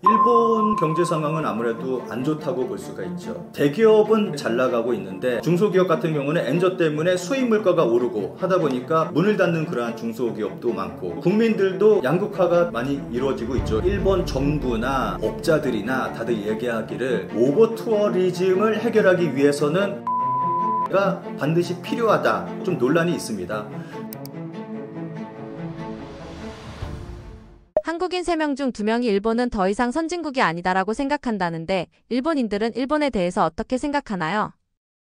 일본 경제 상황은 아무래도 안 좋다고 볼 수가 있죠. 대기업은 잘 나가고 있는데 중소기업 같은 경우는 엔저 때문에 수입 물가가 오르고 하다 보니까 문을 닫는 그러한 중소기업도 많고 국민들도 양극화가 많이 이루어지고 있죠. 일본 정부나 업자들이나 다들 얘기하기를 오버 투어리즘을 해결하기 위해서는 가 반드시 필요하다. 좀 논란이 있습니다. 한국인 3명 중 2명이 일본은 더 이상 선진국이 아니다라고 생각한다는데 일본인들은 일본에 대해서 어떻게 생각하나요?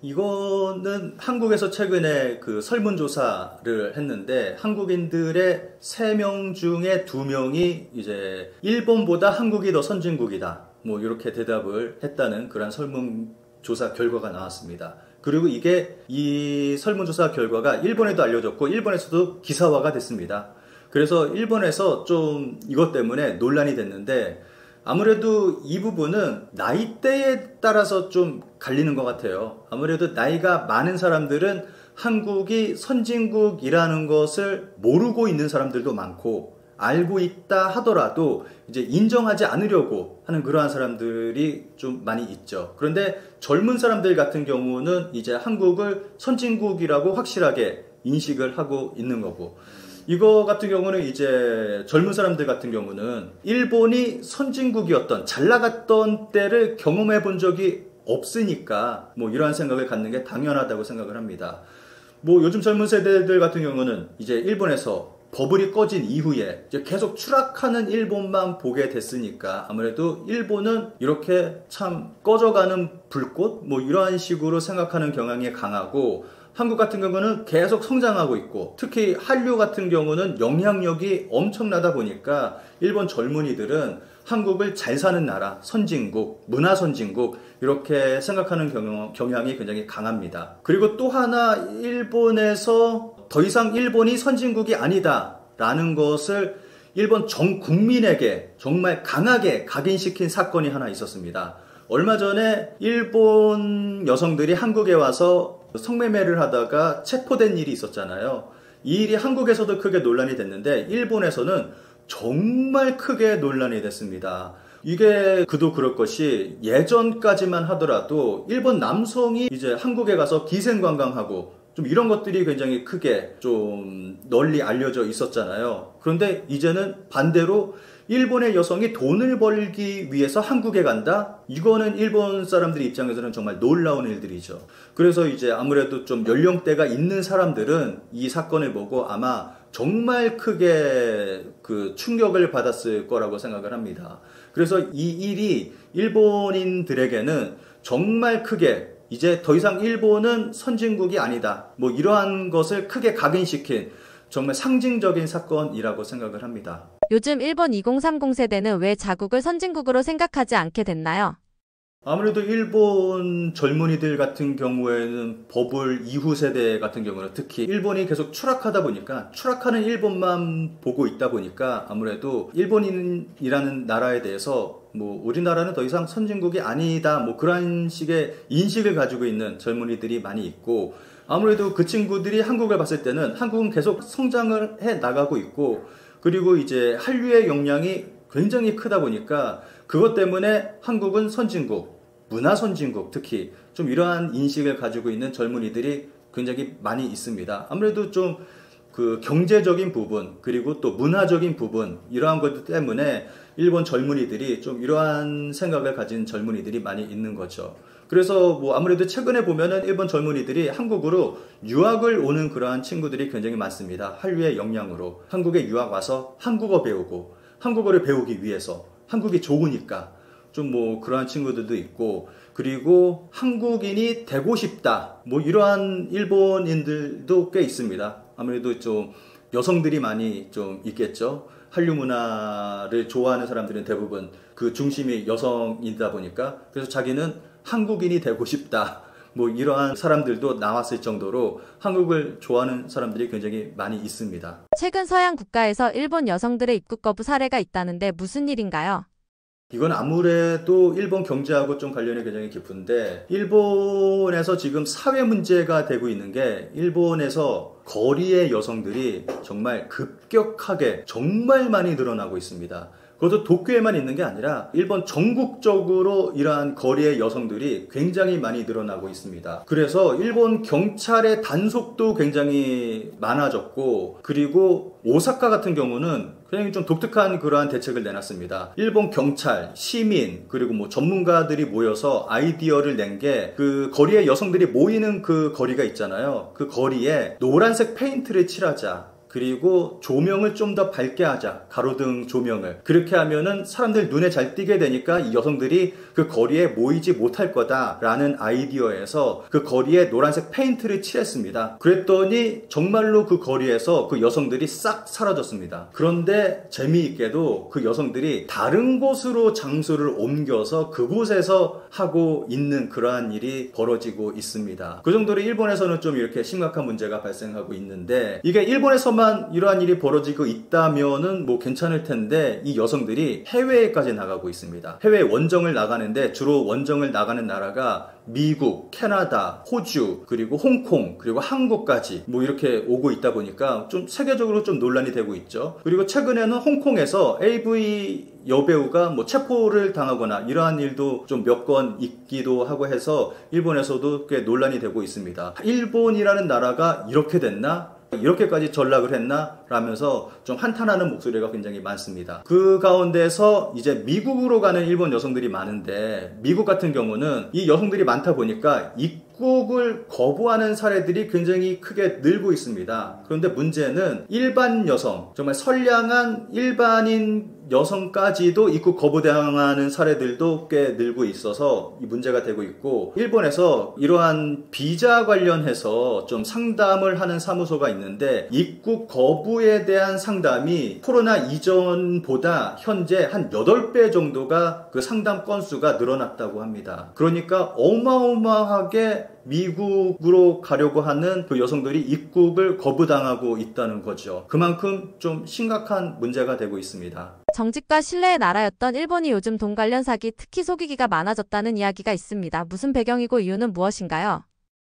이거는 한국에서 최근에 그 설문조사를 했는데 한국인들의 3명 중에 2명이 이제 일본보다 한국이 더 선진국이다. 뭐 이렇게 대답을 했다는 그런 설문조사 결과가 나왔습니다. 그리고 이 설문조사 결과가 일본에도 알려졌고 일본에서도 기사화가 됐습니다. 그래서 일본에서 좀 이것 때문에 논란이 됐는데 아무래도 이 부분은 나이대에 따라서 좀 갈리는 것 같아요. 아무래도 나이가 많은 사람들은 한국이 선진국이라는 것을 모르고 있는 사람들도 많고 알고 있다 하더라도 이제 인정하지 않으려고 하는 그러한 사람들이 좀 많이 있죠. 그런데 젊은 사람들 같은 경우는 이제 한국을 선진국이라고 확실하게 인식을 하고 있는 거고 이거 같은 경우는 이제 젊은 사람들 같은 경우는 일본이 선진국이었던 잘 나갔던 때를 경험해 본 적이 없으니까 뭐 이러한 생각을 갖는 게 당연하다고 생각을 합니다. 뭐 요즘 젊은 세대들 같은 경우는 이제 일본에서 버블이 꺼진 이후에 이제 계속 추락하는 일본만 보게 됐으니까 아무래도 일본은 이렇게 참 꺼져가는 불꽃 뭐 이러한 식으로 생각하는 경향이 강하고 한국 같은 경우는 계속 성장하고 있고 특히 한류 같은 경우는 영향력이 엄청나다 보니까 일본 젊은이들은 한국을 잘 사는 나라, 선진국, 문화 선진국 이렇게 생각하는 경향이 굉장히 강합니다. 그리고 또 하나 일본에서 더 이상 일본이 선진국이 아니다 라는 것을 일본 전 국민에게 정말 강하게 각인시킨 사건이 하나 있었습니다. 얼마 전에 일본 여성들이 한국에 와서 성매매를 하다가 체포된 일이 있었잖아요. 이 일이 한국에서도 크게 논란이 됐는데 일본에서는 정말 크게 논란이 됐습니다. 이게 그도 그럴 것이 예전까지만 하더라도 일본 남성이 이제 한국에 가서 기생관광하고 좀 이런 것들이 굉장히 크게 좀 널리 알려져 있었잖아요. 그런데 이제는 반대로 일본의 여성이 돈을 벌기 위해서 한국에 간다? 이거는 일본 사람들 입장에서는 정말 놀라운 일들이죠. 그래서 이제 아무래도 좀 연령대가 있는 사람들은 이 사건을 보고 아마 정말 크게 그 충격을 받았을 거라고 생각을 합니다. 그래서 이 일이 일본인들에게는 정말 크게 이제 더 이상 일본은 선진국이 아니다. 뭐 이러한 것을 크게 각인시킨 정말 상징적인 사건이라고 생각을 합니다. 요즘 일본 2030 세대는 왜 자국을 선진국으로 생각하지 않게 됐나요? 아무래도 일본 젊은이들 같은 경우에는 버블 이후 세대 같은 경우는 특히 일본이 계속 추락하다 보니까 추락하는 일본만 보고 있다 보니까 아무래도 일본이라는 나라에 대해서 뭐 우리나라는 더 이상 선진국이 아니다 뭐 그런 식의 인식을 가지고 있는 젊은이들이 많이 있고 아무래도 그 친구들이 한국을 봤을 때는 한국은 계속 성장을 해 나가고 있고 그리고 이제 한류의 영향이 굉장히 크다 보니까 그것 때문에 한국은 선진국, 문화 선진국 특히 좀 이러한 인식을 가지고 있는 젊은이들이 굉장히 많이 있습니다. 아무래도 좀 그 경제적인 부분 그리고 또 문화적인 부분 이러한 것 때문에 일본 젊은이들이 좀 이러한 생각을 가진 젊은이들이 많이 있는 거죠. 그래서 뭐 아무래도 최근에 보면은 일본 젊은이들이 한국으로 유학을 오는 그러한 친구들이 굉장히 많습니다. 한류의 영향으로 한국에 유학 와서 한국어 배우고 한국어를 배우기 위해서 한국이 좋으니까 좀 뭐 그러한 친구들도 있고 그리고 한국인이 되고 싶다 뭐 이러한 일본인들도 꽤 있습니다. 아무래도 좀 여성들이 많이 좀 있겠죠. 한류 문화를 좋아하는 사람들은 대부분 그 중심이 여성이다 보니까 그래서 자기는 한국인이 되고 싶다 뭐 이러한 사람들도 나왔을 정도로 한국을 좋아하는 사람들이 굉장히 많이 있습니다. 최근 서양 국가에서 일본 여성들의 입국 거부 사례가 있다는데 무슨 일인가요? 이건 아무래도 일본 경제하고 좀 관련이 굉장히 깊은데 일본에서 지금 사회 문제가 되고 있는 게 일본에서 거리의 여성들이 정말 급격하게 정말 많이 늘어나고 있습니다. 그것도 도쿄에만 있는 게 아니라 일본 전국적으로 이러한 거리의 여성들이 굉장히 많이 늘어나고 있습니다. 그래서 일본 경찰의 단속도 굉장히 많아졌고, 그리고 오사카 같은 경우는 굉장히 좀 독특한 그러한 대책을 내놨습니다. 일본 경찰, 시민, 그리고 뭐 전문가들이 모여서 아이디어를 낸 게, 그 거리에 여성들이 모이는 그 거리가 있잖아요. 그 거리에 노란색 페인트를 칠하자. 그리고 조명을 좀 더 밝게 하자. 가로등 조명을. 그렇게 하면은 사람들 눈에 잘 띄게 되니까 이 여성들이 그 거리에 모이지 못할 거다라는 아이디어에서 그 거리에 노란색 페인트를 칠했습니다. 그랬더니 정말로 그 거리에서 그 여성들이 싹 사라졌습니다. 그런데 재미있게도 그 여성들이 다른 곳으로 장소를 옮겨서 그곳에서 하고 있는 그러한 일이 벌어지고 있습니다. 그 정도로 일본에서는 좀 이렇게 심각한 문제가 발생하고 있는데, 이게 일본에서만 이러한 일이 벌어지고 있다면은 뭐 괜찮을 텐데, 이 여성들이 해외에까지 나가고 있습니다. 해외 원정을 나가는데 주로 원정을 나가는 나라가 미국, 캐나다, 호주, 그리고 홍콩, 그리고 한국까지 뭐 이렇게 오고 있다 보니까 좀 세계적으로 좀 논란이 되고 있죠. 그리고 최근에는 홍콩에서 AV 여배우가 뭐 체포를 당하거나 이러한 일도 좀 몇 건 있기도 하고 해서 일본에서도 꽤 논란이 되고 있습니다. 일본이라는 나라가 이렇게 됐나? 이렇게까지 전락을 했나? 라면서 좀 한탄하는 목소리가 굉장히 많습니다. 그 가운데서 이제 미국으로 가는 일본 여성들이 많은데, 미국 같은 경우는 이 여성들이 많다 보니까 입국을 거부하는 사례들이 굉장히 크게 늘고 있습니다. 그런데 문제는 일반 여성, 정말 선량한 일반인 여성까지도 입국 거부당하는 사례들도 꽤 늘고 있어서 이 문제가 되고 있고, 일본에서 이러한 비자 관련해서 좀 상담을 하는 사무소가 있는데, 입국 거부에 대한 상담이 코로나 이전보다 현재 한 8배 정도가 그 상담 건수가 늘어났다고 합니다. 그러니까 어마어마하게 미국으로 가려고 하는 그 여성들이 입국을 거부당하고 있다는 거죠. 그만큼 좀 심각한 문제가 되고 있습니다. 정직과 신뢰의 나라였던 일본이 요즘 돈 관련 사기, 특히 속이기가 많아졌다는 이야기가 있습니다. 무슨 배경이고 이유는 무엇인가요?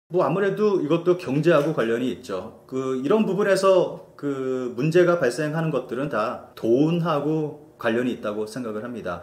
뭐 아무래도 이것도 경제하고 관련이 있죠. 이런 부분에서 그 문제가 발생하는 것들은 다 돈하고 관련이 있다고 생각을 합니다.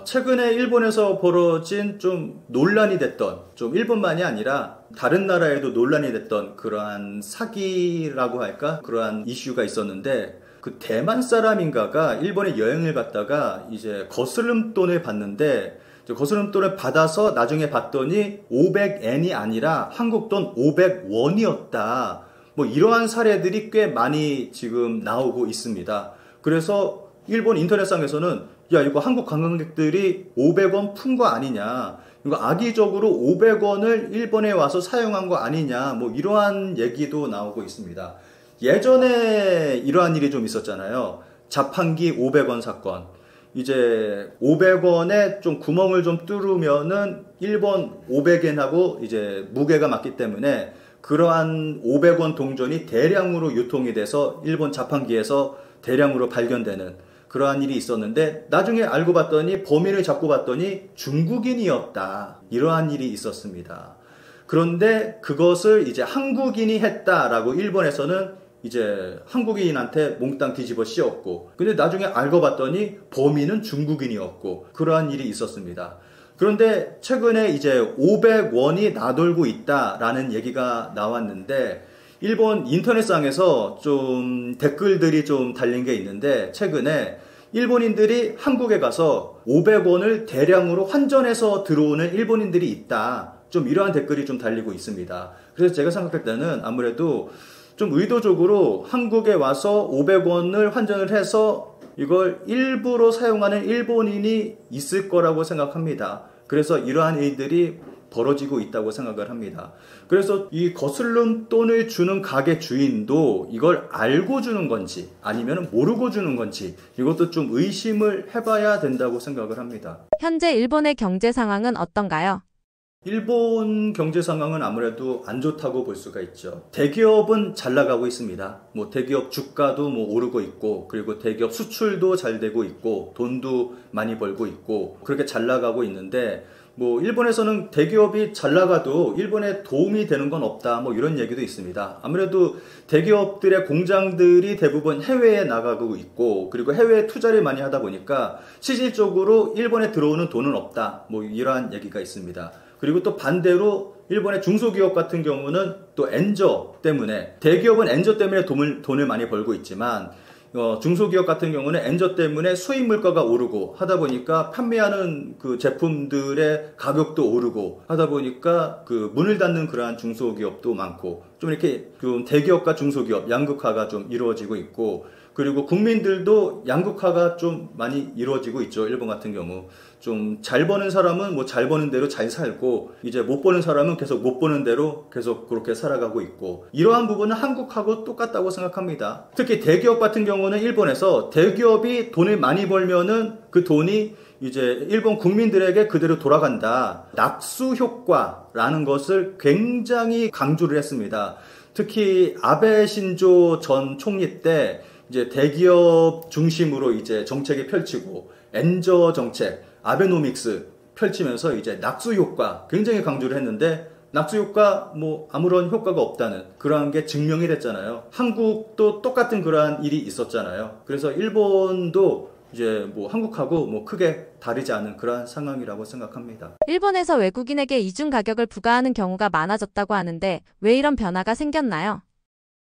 최근에 일본에서 벌어진 좀 논란이 됐던, 좀 일본만이 아니라 다른 나라에도 논란이 됐던 그러한 사기라고 할까? 그러한 이슈가 있었는데, 그 대만 사람인가가 일본에 여행을 갔다가 이제 거스름돈을 받는데, 거스름돈을 받아서 나중에 봤더니 500엔이 아니라 한국돈 500원이었다. 뭐 이러한 사례들이 꽤 많이 지금 나오고 있습니다. 그래서 일본 인터넷상에서는 야, 이거 한국 관광객들이 500원 푼 거 아니냐, 이거 악의적으로 500원을 일본에 와서 사용한 거 아니냐, 뭐 이러한 얘기도 나오고 있습니다. 예전에 이러한 일이 좀 있었잖아요. 자판기 500원 사건. 이제 500원에 좀 구멍을 좀 뚫으면은 일본 500엔하고 이제 무게가 맞기 때문에 그러한 500원 동전이 대량으로 유통이 돼서 일본 자판기에서 대량으로 발견되는 그러한 일이 있었는데, 나중에 알고 봤더니 범인을 잡고 봤더니 중국인이었다. 이러한 일이 있었습니다. 그런데 그것을 이제 한국인이 했다라고 일본에서는 이제 한국인한테 몽땅 뒤집어 씌웠고, 근데 나중에 알고 봤더니 범인은 중국인이었고, 그러한 일이 있었습니다. 그런데 최근에 이제 500원이 나돌고 있다라는 얘기가 나왔는데, 일본 인터넷상에서 좀 댓글들이 좀 달린 게 있는데, 최근에 일본인들이 한국에 가서 500원을 대량으로 환전해서 들어오는 일본인들이 있다. 좀 이러한 댓글이 좀 달리고 있습니다. 그래서 제가 생각할 때는 아무래도 좀 의도적으로 한국에 와서 500원을 환전을 해서 이걸 일부러 사용하는 일본인이 있을 거라고 생각합니다. 그래서 이러한 일들이 벌어지고 있다고 생각을 합니다. 그래서 이 거슬름 돈을 주는 가게 주인도 이걸 알고 주는 건지 아니면 모르고 주는 건지, 이것도 좀 의심을 해봐야 된다고 생각을 합니다. 현재 일본의 경제 상황은 어떤가요? 일본 경제 상황은 아무래도 안 좋다고 볼 수가 있죠. 대기업은 잘 나가고 있습니다. 뭐 대기업 주가도 뭐 오르고 있고, 그리고 대기업 수출도 잘 되고 있고, 돈도 많이 벌고 있고, 그렇게 잘 나가고 있는데, 뭐 일본에서는 대기업이 잘 나가도 일본에 도움이 되는 건 없다, 뭐 이런 얘기도 있습니다. 아무래도 대기업들의 공장들이 대부분 해외에 나가고 있고, 그리고 해외에 투자를 많이 하다 보니까 실질적으로 일본에 들어오는 돈은 없다, 뭐 이러한 얘기가 있습니다. 그리고 또 반대로 일본의 중소기업 같은 경우는 또 엔저 때문에, 대기업은 엔저 때문에 돈을 많이 벌고 있지만 중소기업 같은 경우는 엔저 때문에 수입 물가가 오르고 하다 보니까 판매하는 그 제품들의 가격도 오르고 하다 보니까 그 문을 닫는 그러한 중소기업도 많고, 좀 이렇게 좀 대기업과 중소기업 양극화가 좀 이루어지고 있고, 그리고 국민들도 양극화가 좀 많이 이루어지고 있죠. 일본 같은 경우 좀 잘 버는 사람은 뭐 잘 버는 대로 잘 살고, 이제 못 버는 사람은 계속 못 버는 대로 계속 그렇게 살아가고 있고, 이러한 부분은 한국하고 똑같다고 생각합니다. 특히 대기업 같은 경우는 일본에서 대기업이 돈을 많이 벌면은 그 돈이 이제 일본 국민들에게 그대로 돌아간다, 낙수 효과라는 것을 굉장히 강조를 했습니다. 특히 아베 신조 전 총리 때 이제 대기업 중심으로 이제 정책이 펼치고, 엔저 정책, 아베노믹스 펼치면서 이제 낙수 효과 굉장히 강조를 했는데, 낙수 효과 뭐 아무런 효과가 없다는 그러한 게 증명이 됐잖아요. 한국도 똑같은 그러한 일이 있었잖아요. 그래서 일본도 이제 뭐 한국하고 뭐 크게 다르지 않은 그러한 상황이라고 생각합니다. 일본에서 외국인에게 이중 가격을 부과하는 경우가 많아졌다고 하는데 왜 이런 변화가 생겼나요?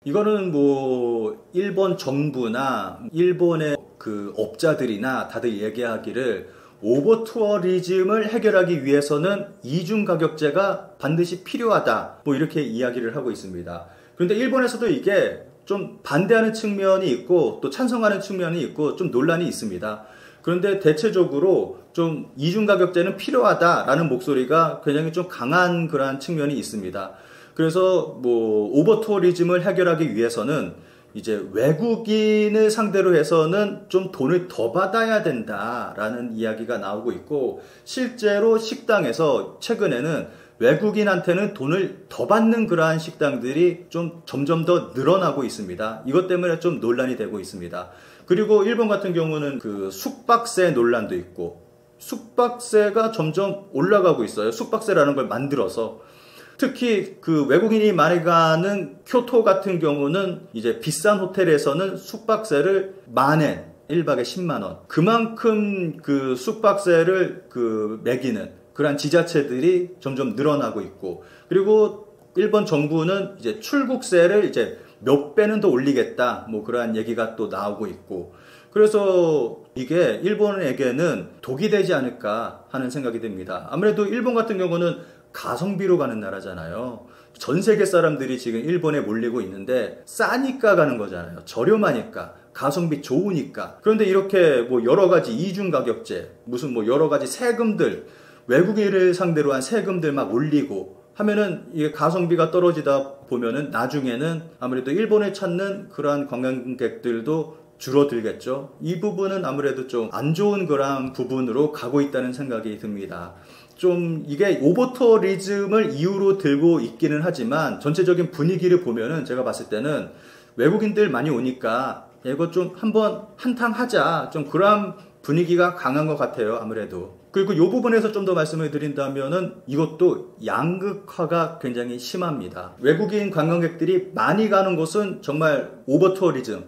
이거는 뭐 일본 정부나 일본의 그 업자들이나 다들 얘기하기를, 오버 투어리즘을 해결하기 위해서는 이중 가격제가 반드시 필요하다, 뭐 이렇게 이야기를 하고 있습니다. 그런데 일본에서도 이게 좀 반대하는 측면이 있고 또 찬성하는 측면이 있고 좀 논란이 있습니다. 그런데 대체적으로 좀 이중 가격제는 필요하다라는 목소리가 굉장히 좀 강한 그러한 측면이 있습니다. 그래서 뭐 오버 투어리즘을 해결하기 위해서는 이제 외국인을 상대로 해서는 좀 돈을 더 받아야 된다라는 이야기가 나오고 있고, 실제로 식당에서 최근에는 외국인한테는 돈을 더 받는 그러한 식당들이 좀 점점 더 늘어나고 있습니다. 이것 때문에 좀 논란이 되고 있습니다. 그리고 일본 같은 경우는 그 숙박세 논란도 있고, 숙박세가 점점 올라가고 있어요. 숙박세라는 걸 만들어서. 특히 그 외국인이 많이 가는 교토 같은 경우는 이제 비싼 호텔에서는 숙박세를 만엔, 1박에 10만 원. 그만큼 그 숙박세를 그 매기는 그러한 지자체들이 점점 늘어나고 있고, 그리고 일본 정부는 이제 출국세를 이제 몇 배는 더 올리겠다, 뭐 그러한 얘기가 또 나오고 있고, 그래서 이게 일본에게는 독이 되지 않을까 하는 생각이 듭니다. 아무래도 일본 같은 경우는 가성비로 가는 나라잖아요. 전 세계 사람들이 지금 일본에 몰리고 있는데 싸니까 가는 거잖아요. 저렴하니까, 가성비 좋으니까. 그런데 이렇게 뭐 여러 가지 이중 가격제, 무슨 뭐 여러 가지 세금들, 외국인을 상대로 한 세금들 막 올리고 하면은 이게 가성비가 떨어지다 보면은 나중에는 아무래도 일본을 찾는 그러한 관광객들도 줄어들겠죠. 이 부분은 아무래도 좀 안 좋은 그런 부분으로 가고 있다는 생각이 듭니다. 좀 이게 오버투어리즘을 이유로 들고 있기는 하지만 전체적인 분위기를 보면은 제가 봤을 때는 외국인들 많이 오니까 이거 좀 한번 한탕 하자, 좀 그런 분위기가 강한 것 같아요. 아무래도. 그리고 이 부분에서 좀 더 말씀을 드린다면은 이것도 양극화가 굉장히 심합니다. 외국인 관광객들이 많이 가는 곳은 정말 오버투어리즘,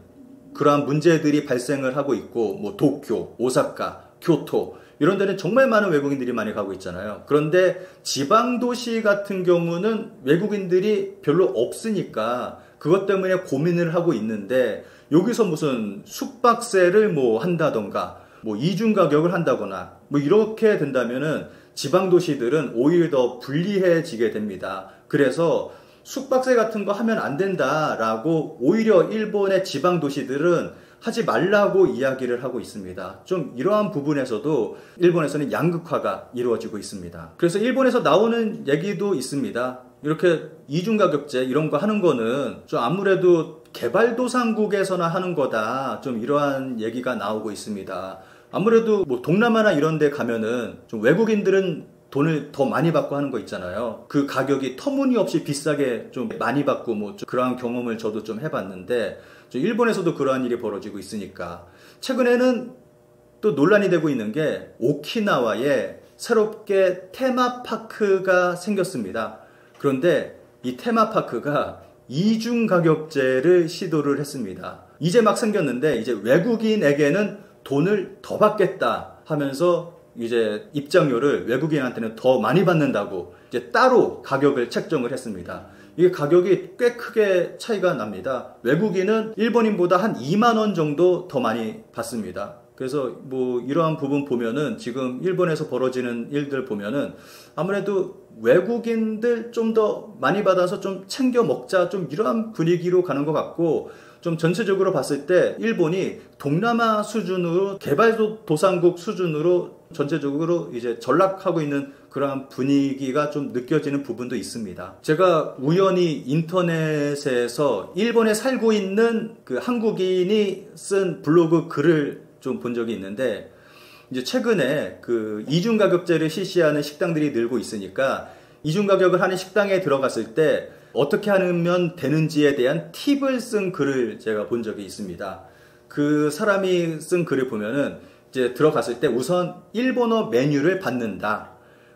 그러한 문제들이 발생을 하고 있고, 뭐 도쿄, 오사카, 교토 이런 데는 정말 많은 외국인들이 많이 가고 있잖아요. 그런데 지방도시 같은 경우는 외국인들이 별로 없으니까 그것 때문에 고민을 하고 있는데, 여기서 무슨 숙박세를 뭐 한다던가 뭐 이중 가격을 한다거나 뭐 이렇게 된다면은 지방도시들은 오히려 더 불리해지게 됩니다. 그래서 숙박세 같은 거 하면 안 된다라고 오히려 일본의 지방도시들은 하지 말라고 이야기를 하고 있습니다. 좀 이러한 부분에서도 일본에서는 양극화가 이루어지고 있습니다. 그래서 일본에서 나오는 얘기도 있습니다. 이렇게 이중가격제 이런 거 하는 거는 좀 아무래도 개발도상국에서나 하는 거다, 좀 이러한 얘기가 나오고 있습니다. 아무래도 뭐 동남아나 이런 데 가면은 좀 외국인들은 돈을 더 많이 받고 하는 거 있잖아요. 그 가격이 터무니없이 비싸게 좀 많이 받고 뭐 좀 그러한 경험을 저도 좀 해봤는데, 일본에서도 그러한 일이 벌어지고 있으니까. 최근에는 또 논란이 되고 있는 게 오키나와에 새롭게 테마파크가 생겼습니다. 그런데 이 테마파크가 이중 가격제를 시도를 했습니다. 이제 막 생겼는데 이제 외국인에게는 돈을 더 받겠다 하면서 이제 입장료를 외국인한테는 더 많이 받는다고 이제 따로 가격을 책정을 했습니다. 이게 가격이 꽤 크게 차이가 납니다. 외국인은 일본인보다 한 2만 원 정도 더 많이 받습니다. 그래서 뭐 이러한 부분 보면은 지금 일본에서 벌어지는 일들 보면은 아무래도 외국인들 좀 더 많이 받아서 좀 챙겨 먹자, 좀 이러한 분위기로 가는 것 같고, 좀 전체적으로 봤을 때 일본이 동남아 수준으로 개발도상국 수준으로 전체적으로 이제 전락하고 있는 그러한 분위기가 좀 느껴지는 부분도 있습니다. 제가 우연히 인터넷에서 일본에 살고 있는 그 한국인이 쓴 블로그 글을 좀 본 적이 있는데, 이제 최근에 그 이중 가격제를 실시하는 식당들이 늘고 있으니까 이중 가격을 하는 식당에 들어갔을 때 어떻게 하면 되는지에 대한 팁을 쓴 글을 제가 본 적이 있습니다. 그 사람이 쓴 글을 보면은 이제 들어갔을 때 우선 일본어 메뉴를 받는다.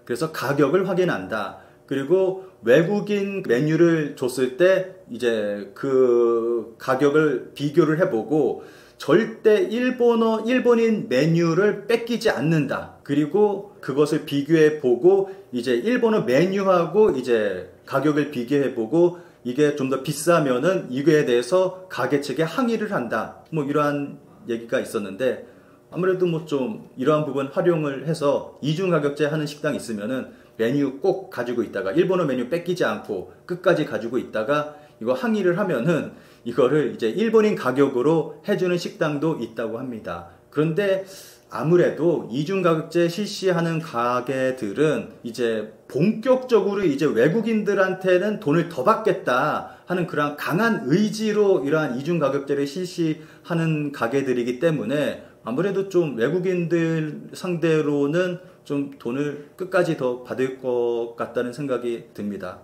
그래서 가격을 확인한다. 그리고 외국인 메뉴를 줬을 때 이제 그 가격을 비교를 해보고 절대 일본인 메뉴를 뺏기지 않는다. 그리고 그것을 비교해보고 이제 일본어 메뉴하고 이제 가격을 비교해보고 이게 좀 더 비싸면은 이거에 대해서 가게 측에 항의를 한다. 뭐 이러한 얘기가 있었는데, 아무래도 뭐 좀 이러한 부분 활용을 해서 이중 가격제 하는 식당 있으면은 메뉴 꼭 가지고 있다가 일본어 메뉴 뺏기지 않고 끝까지 가지고 있다가 이거 항의를 하면은 이거를 이제 일본인 가격으로 해주는 식당도 있다고 합니다. 그런데 아무래도 이중 가격제 실시하는 가게들은 이제 본격적으로 이제 외국인들한테는 돈을 더 받겠다 하는 그런 강한 의지로 이러한 이중 가격제를 실시하는 가게들이기 때문에 아무래도 좀 외국인들 상대로는 좀 돈을 끝까지 더 받을 것 같다는 생각이 듭니다.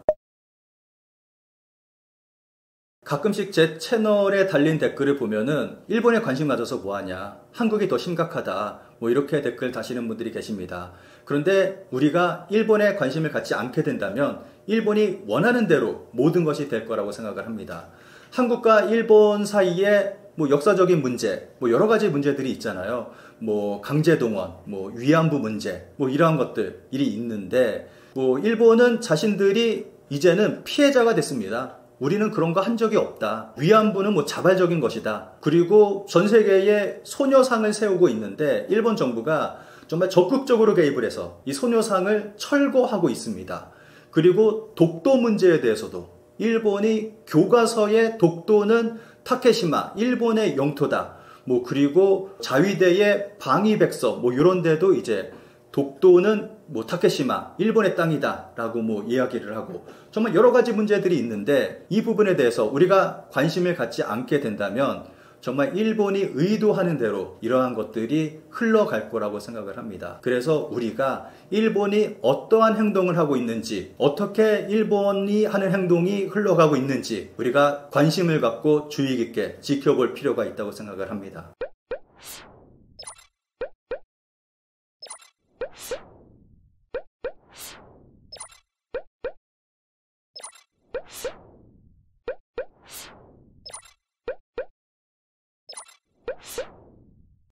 가끔씩 제 채널에 달린 댓글을 보면은 일본에 관심 가져서 뭐하냐, 한국이 더 심각하다, 뭐 이렇게 댓글 다시는 분들이 계십니다. 그런데 우리가 일본에 관심을 갖지 않게 된다면 일본이 원하는 대로 모든 것이 될 거라고 생각을 합니다. 한국과 일본 사이에 뭐 역사적인 문제, 뭐 여러 가지 문제들이 있잖아요. 뭐 강제동원, 뭐 위안부 문제, 뭐 이러한 것들이 있는데, 뭐 일본은 자신들이 이제는 피해자가 됐습니다. 우리는 그런 거 한 적이 없다. 위안부는 뭐 자발적인 것이다. 그리고 전 세계에 소녀상을 세우고 있는데 일본 정부가 정말 적극적으로 개입을 해서 이 소녀상을 철거하고 있습니다. 그리고 독도 문제에 대해서도 일본이 교과서에 독도는 타케시마, 일본의 영토다. 뭐 그리고 자위대의 방위백서, 뭐 이런 데도 이제 독도는 뭐 타케시마, 일본의 땅이다 라고 뭐 이야기를 하고, 정말 여러 가지 문제들이 있는데 이 부분에 대해서 우리가 관심을 갖지 않게 된다면 정말 일본이 의도하는 대로 이러한 것들이 흘러갈 거라고 생각을 합니다. 그래서 우리가 일본이 어떠한 행동을 하고 있는지, 어떻게 일본이 하는 행동이 흘러가고 있는지 우리가 관심을 갖고 주의 깊게 지켜볼 필요가 있다고 생각을 합니다.